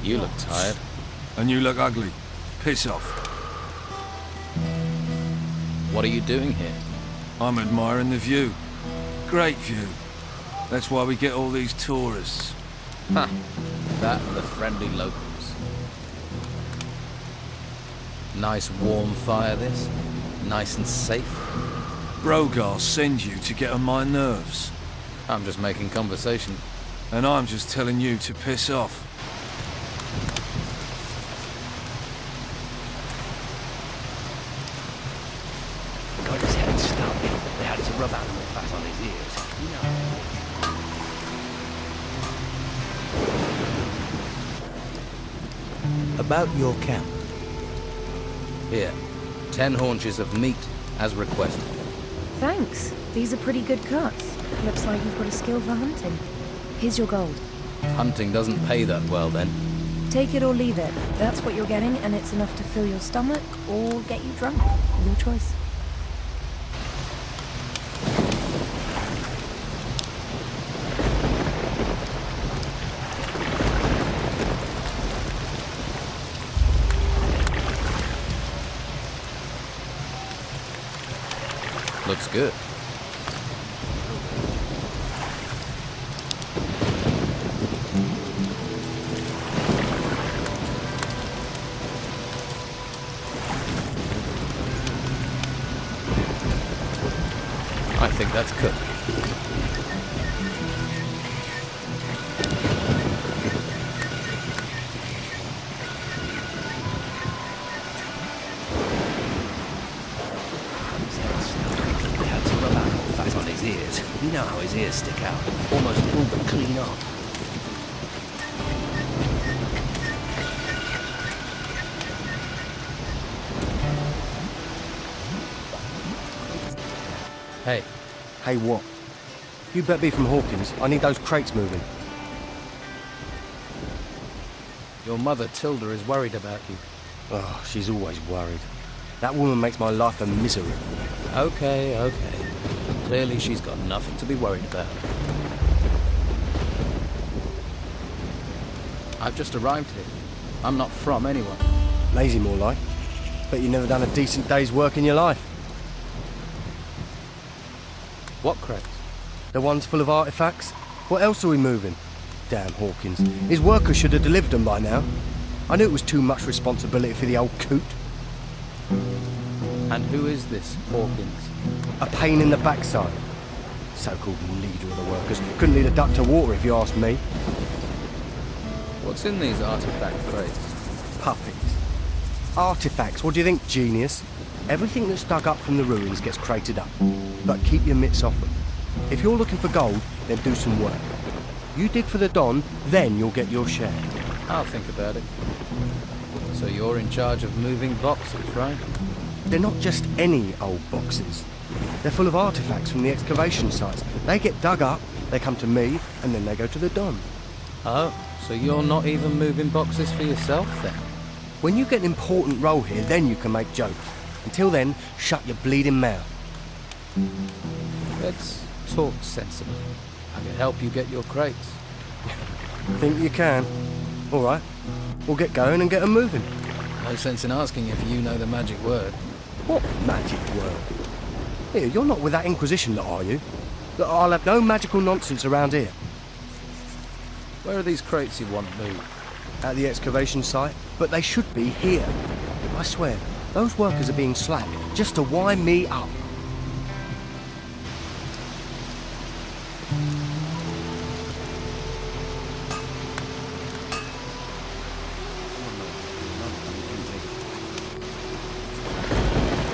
You look tired. And you look ugly. Piss off. What are you doing here? I'm admiring the view. Great view. That's why we get all these tourists. Ha! That and the friendly locals. Nice warm fire, this. Nice and safe. Brogar sends you to get on my nerves. I'm just making conversation. And I'm just telling you to piss off. Got his head stuck. They had to rub animal fat on his ears. You know. About your camp. Here, 10 haunches of meat, as requested. Thanks. These are pretty good cuts. Looks like you've got a skill for hunting. Here's your gold. Hunting doesn't pay that well, then. Take it or leave it. That's what you're getting, and it's enough to fill your stomach or get you drunk. Your choice. Looks good. I think that's cooked. They had to rub animal fat on his ears. You know how his ears stick out. Almost pulled them clean off. Hey, Hey, what? You better be from Hawkins. I need those crates moving. your mother Tilda is worried about you. Oh, she's always worried. That woman makes my life a misery. Okay, okay. Clearly she's got nothing to be worried about. I've just arrived here. I'm not from anywhere. Lazy, more like. Bet you never done a decent day's work in your life. What crates? The ones full of artifacts? What else are we moving? Damn Hawkins. His workers should have delivered them by now. I knew it was too much responsibility for the old coot. And who is this Hawkins? A pain in the backside. So-called leader of the workers. Couldn't lead a duck to water if you asked me. What's in these artifact crates? Puppies. Artifacts, what do you think, genius? Everything that's dug up from the ruins gets crated up. But keep your mitts off them. If you're looking for gold, then do some work. You dig for the Don, then you'll get your share. I'll think about it. So you're in charge of moving boxes, right? They're not just any old boxes. They're full of artifacts from the excavation sites. They get dug up, they come to me, and then they go to the Don. Oh, so you're not even moving boxes for yourself, then? When you get an important role here, then you can make jokes. Until then, shut your bleeding mouth. Let's talk sensibly. I can help you get your crates. Think you can? All right. We'll get going and get them moving. No sense in asking if you know the magic word. What magic word? Here, you're not with that Inquisition lot, are you? Look, I'll have no magical nonsense around here. Where are these crates you want moved? At the excavation site, but they should be here. I swear, those workers are being slack just to wind me up.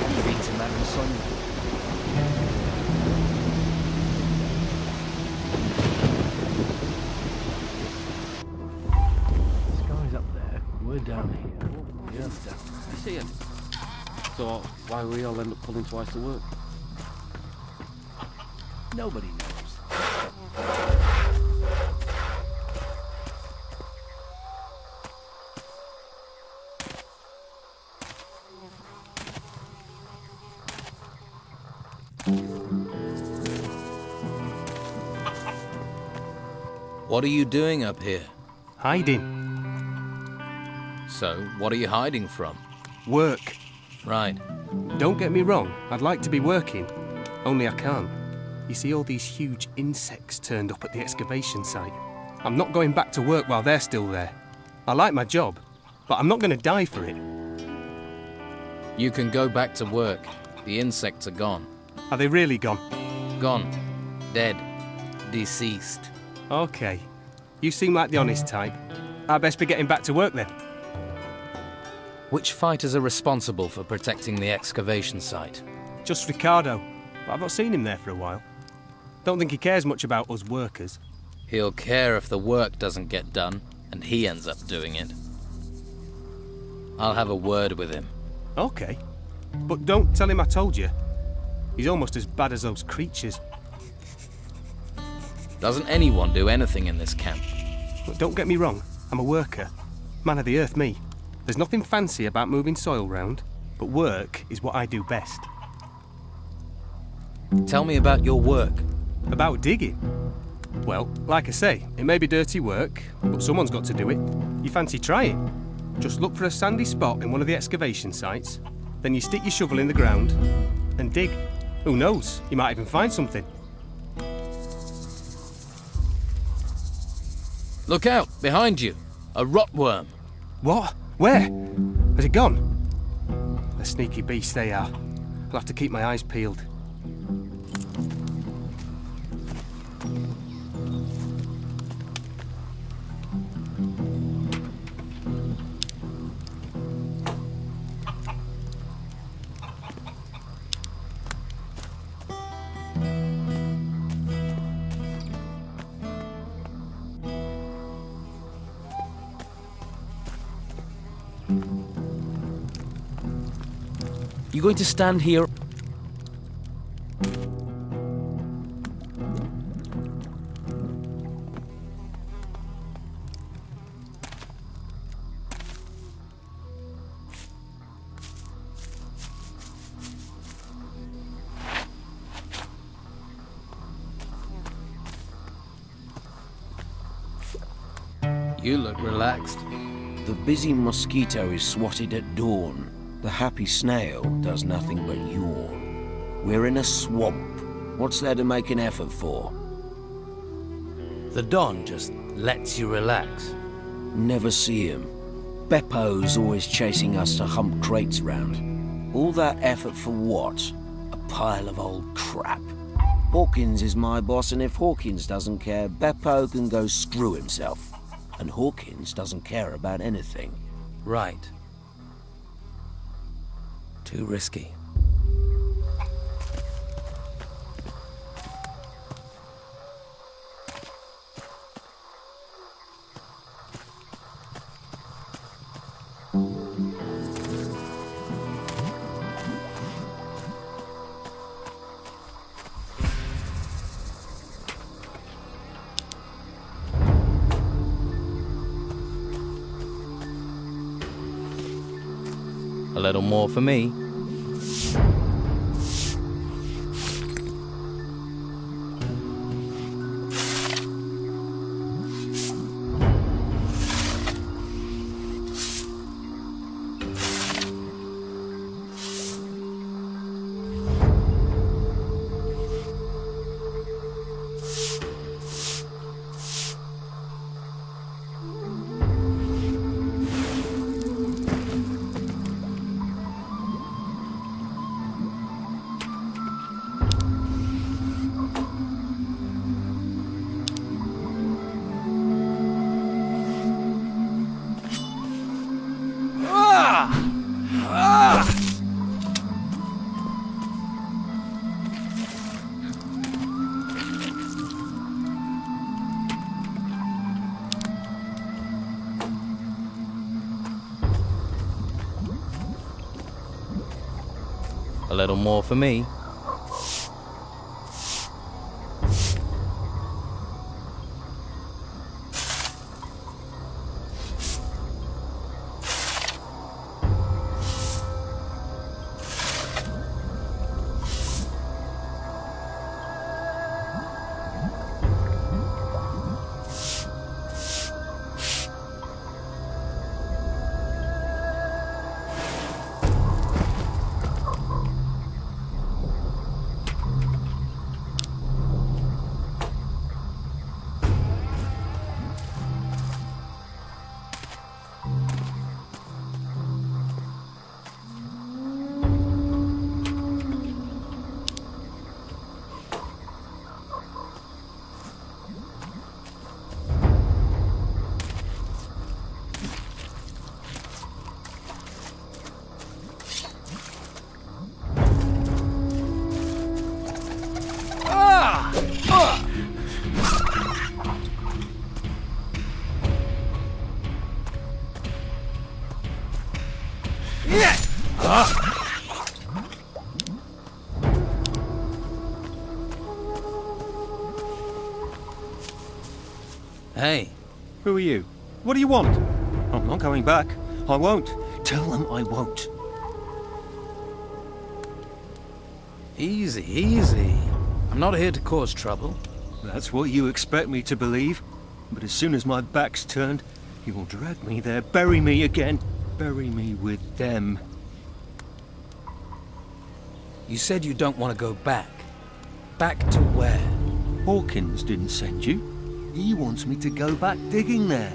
You've been to marry Sonia. This guy's up there. We're down here. Yeah, I see him. So why we all end up pulling twice the work? Nobody knows. What are you doing up here? Hiding. So, what are you hiding from? Work. Right. Don't get me wrong, I'd like to be working. Only I can't. You see all these huge insects turned up at the excavation site. I'm not going back to work while they're still there. I like my job, but I'm not going to die for it. You can go back to work. The insects are gone. Are they really gone? Gone. Dead. Deceased. Okay. You seem like the honest type. I best be getting back to work then. Which fighters are responsible for protecting the excavation site? Just Ricardo, but I've not seen him there for a while. Don't think he cares much about us workers. He'll care if the work doesn't get done, and he ends up doing it. I'll have a word with him. Okay. But don't tell him I told you. He's almost as bad as those creatures. Doesn't anyone do anything in this camp? But don't get me wrong, I'm a worker. Man of the earth, me. There's nothing fancy about moving soil round, but work is what I do best. Tell me about your work. About digging? Well, like I say, it may be dirty work, but someone's got to do it. You fancy trying? Just look for a sandy spot in one of the excavation sites, then you stick your shovel in the ground and dig. Who knows, you might even find something. Look out! Behind you! A rotworm! What? Where? Has it gone? A sneaky beast they are. I'll have to keep my eyes peeled. You going to stand here? You look relaxed. The busy mosquito is swatted at dawn. The happy snail does nothing but yawn. We're in a swamp. What's there to make an effort for? The Don just lets you relax. Never see him. Beppo's always chasing us to hump crates round. All that effort for what? A pile of old crap. Hawkins is my boss, and if Hawkins doesn't care, Beppo can go screw himself. And Hawkins doesn't care about anything. Right. Too risky. A little more for me. A little more for me. Hey, Who are you? What do you want? I'm not going back. I won't. Tell them I won't. easy, easy. I'm not here to cause trouble. That's what you expect me to believe. But as soon as my back's turned, you will drag me there, bury me again. Bury me with them. You said you don't want to go back. Back to where? Hawkins didn't send you. He wants me to go back digging there.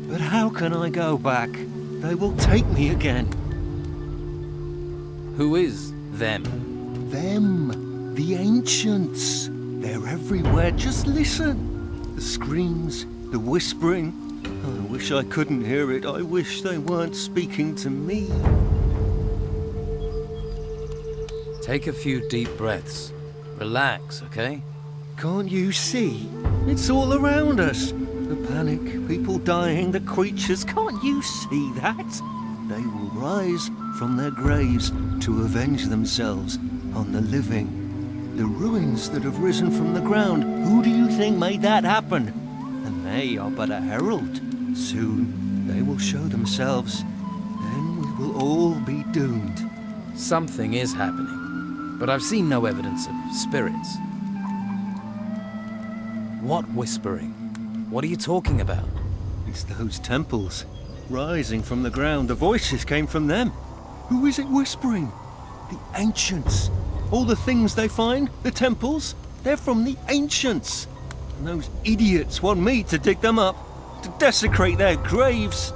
But how can I go back? They will take me again. Who is them? Them. The ancients. They're everywhere. Just listen. The screams, the whispering. I wish I couldn't hear it. I wish they weren't speaking to me. Take a few deep breaths. Relax, okay? Can't you see? It's all around us. The panic, people dying, the creatures. Can't you see that? They will rise from their graves to avenge themselves on the living. The ruins that have risen from the ground, who do you think made that happen? And they are but a herald. Soon they will show themselves. Then we will all be doomed. Something is happening, but I've seen no evidence of spirits. What whispering? What are you talking about? It's those temples, rising from the ground. The voices came from them. Who is it whispering? The ancients. All the things they find, the temples, they're from the ancients. And those idiots want me to dig them up, to desecrate their graves.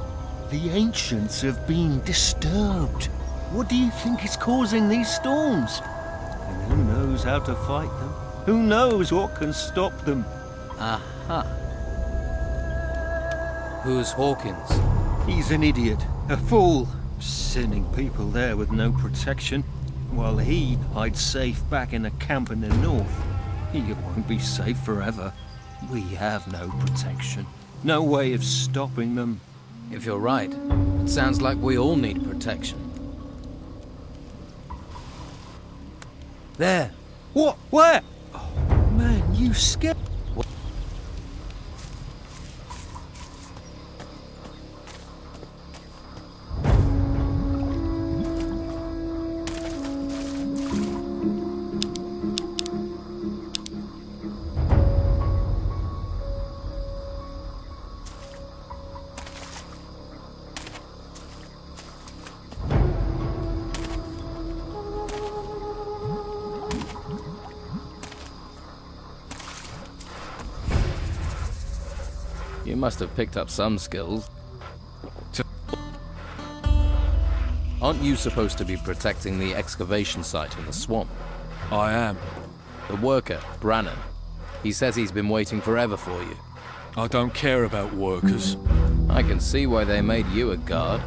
The ancients have been disturbed. What do you think is causing these storms? And who knows how to fight them? Who knows what can stop them? Aha. Who's Hawkins? He's an idiot, a fool, sending people there with no protection, while he hides safe back in a camp in the north. He won't be safe forever. We have no protection, no way of stopping them. If you're right, it sounds like we all need protection. There. What? Where? Oh, man, you scared. You must have picked up some skills. Aren't you supposed to be protecting the excavation site in the swamp? I am. The worker, Brannan. He says he's been waiting forever for you. I don't care about workers. I can see why they made you a guard.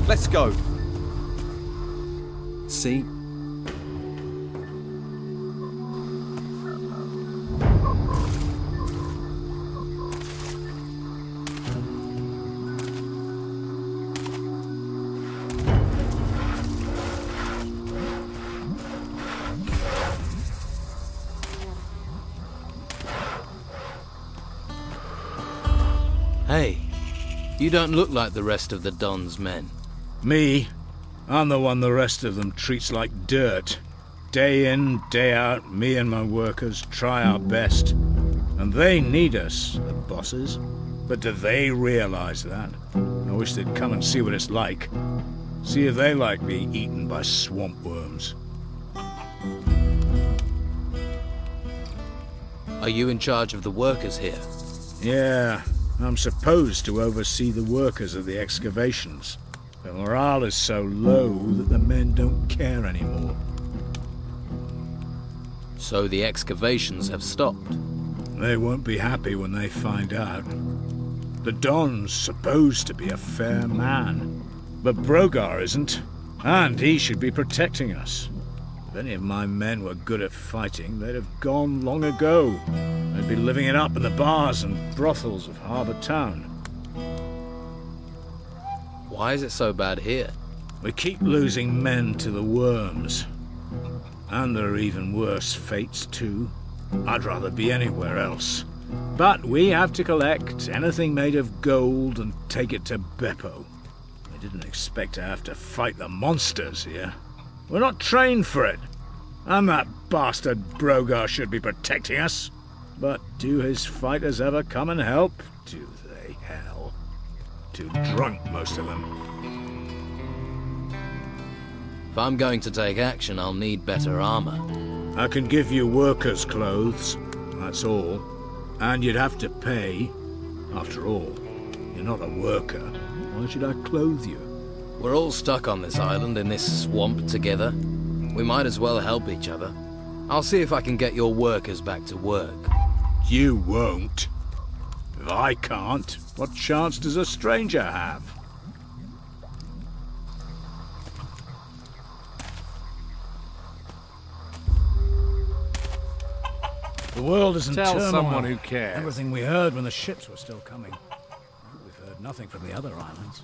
Let's go. See? Hey, you don't look like the rest of the Don's men. Me? I'm the one the rest of them treats like dirt. Day in, day out, me and my workers try our best. And they need us, the bosses. But do they realize that? I wish they'd come and see what it's like. See if they like being eaten by swamp worms. Are you in charge of the workers here? Yeah, I'm supposed to oversee the workers of the excavations. The morale is so low that the men don't care anymore. So the excavations have stopped. They won't be happy when they find out. The Don's supposed to be a fair man, but Brogar isn't, and he should be protecting us. If any of my men were good at fighting, they'd have gone long ago. They'd be living it up in the bars and brothels of Harbour Town. Why is it so bad here? We keep losing men to the worms. And there are even worse fates, too. I'd rather be anywhere else. But we have to collect anything made of gold and take it to Beppo. We didn't expect to have to fight the monsters here. We're not trained for it. And that bastard Brogar should be protecting us. But do his fighters ever come and help? Do they, hell? Too drunk, most of them. If I'm going to take action, I'll need better armor. I can give you workers' clothes, that's all. And you'd have to pay. After all, you're not a worker. Why should I clothe you? We're all stuck on this island in this swamp together. We might as well help each other. I'll see if I can get your workers back to work. You won't. If I can't, what chance does a stranger have? The world is in Tell turmoil. someone who cares. Everything we heard when the ships were still coming. We've heard nothing from the other islands.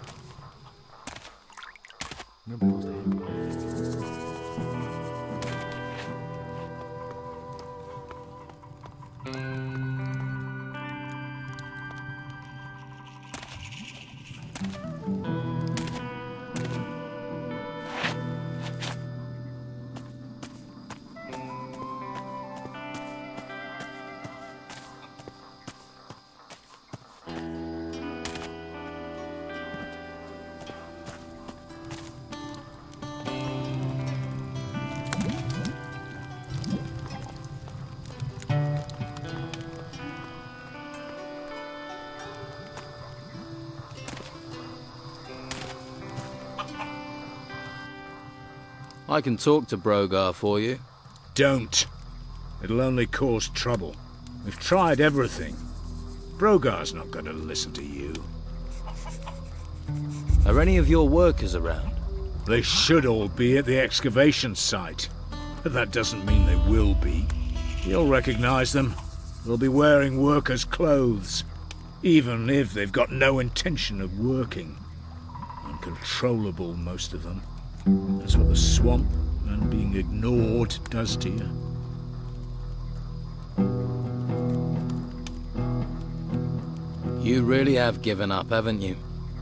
I can talk to Brogar for you. Don't. It'll only cause trouble. We've tried everything. Brogar's not going to listen to you. Are any of your workers around? They should all be at the excavation site. But that doesn't mean they will be. You'll recognize them. They'll be wearing workers' clothes. Even if they've got no intention of working. Uncontrollable, most of them. That's what the swamp and being ignored does to you. You really have given up, haven't you?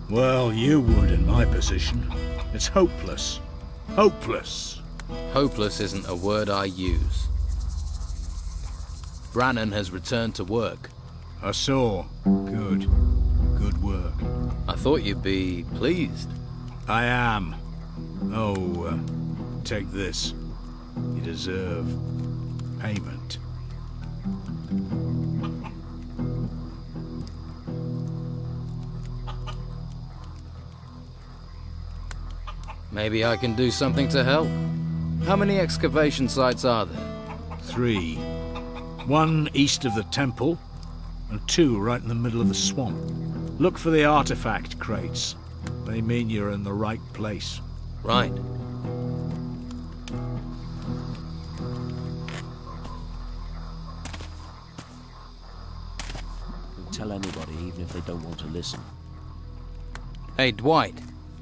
Well, you would in my position. It's hopeless. Hopeless. Hopeless isn't a word I use. Brannon has returned to work. I saw. Good. Good work. I thought you'd be pleased. I am. Oh, take this. You deserve payment. Maybe I can do something to help. How many excavation sites are there? 3. 1 east of the temple, and 2 right in the middle of the swamp. Look for the artifact crates. They mean you're in the right place. Right. Don't tell anybody, even if they don't want to listen. Hey, Dwight.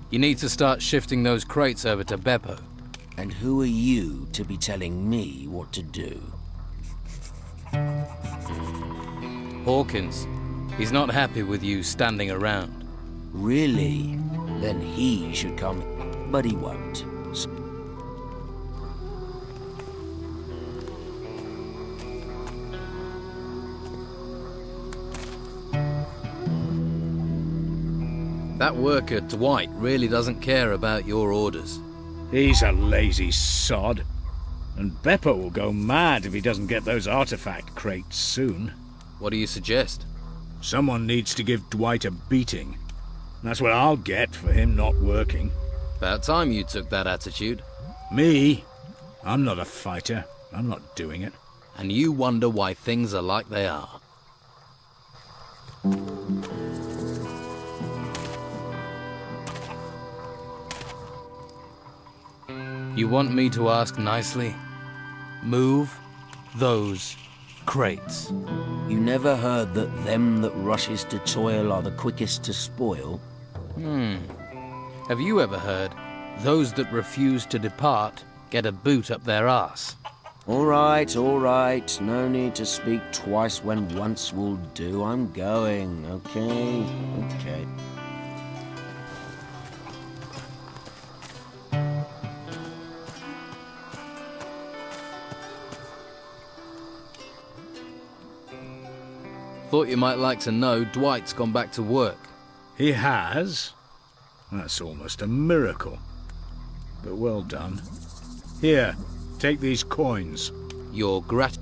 You need to start shifting those crates over to Beppo. And who are you to be telling me what to do? Hawkins. He's not happy with you standing around. Really? Then he should come. But he won't. That worker, Dwight, really doesn't care about your orders. He's a lazy sod. And Beppo will go mad if he doesn't get those artifact crates soon. What do you suggest? Someone needs to give Dwight a beating. That's what I'll get for him not working. About time you took that attitude. Me? I'm not a fighter. I'm not doing it. And you wonder why things are like they are. You want me to ask nicely? Move those crates. You never heard that them that rushes to toil are the quickest to spoil? Have you ever heard, those that refuse to depart get a boot up their arse? All right, no need to speak twice when once will do. I'm going, okay? Okay. Thought you might like to know Dwight's gone back to work. He has? That's almost a miracle. But well done. Here, take these coins. Your grat...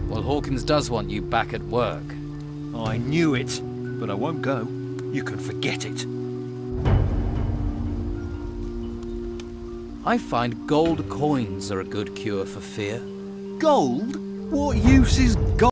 Well, Hawkins does want you back at work. I knew it, but I won't go. You can forget it. I find gold coins are a good cure for fear. Gold? What use is gold?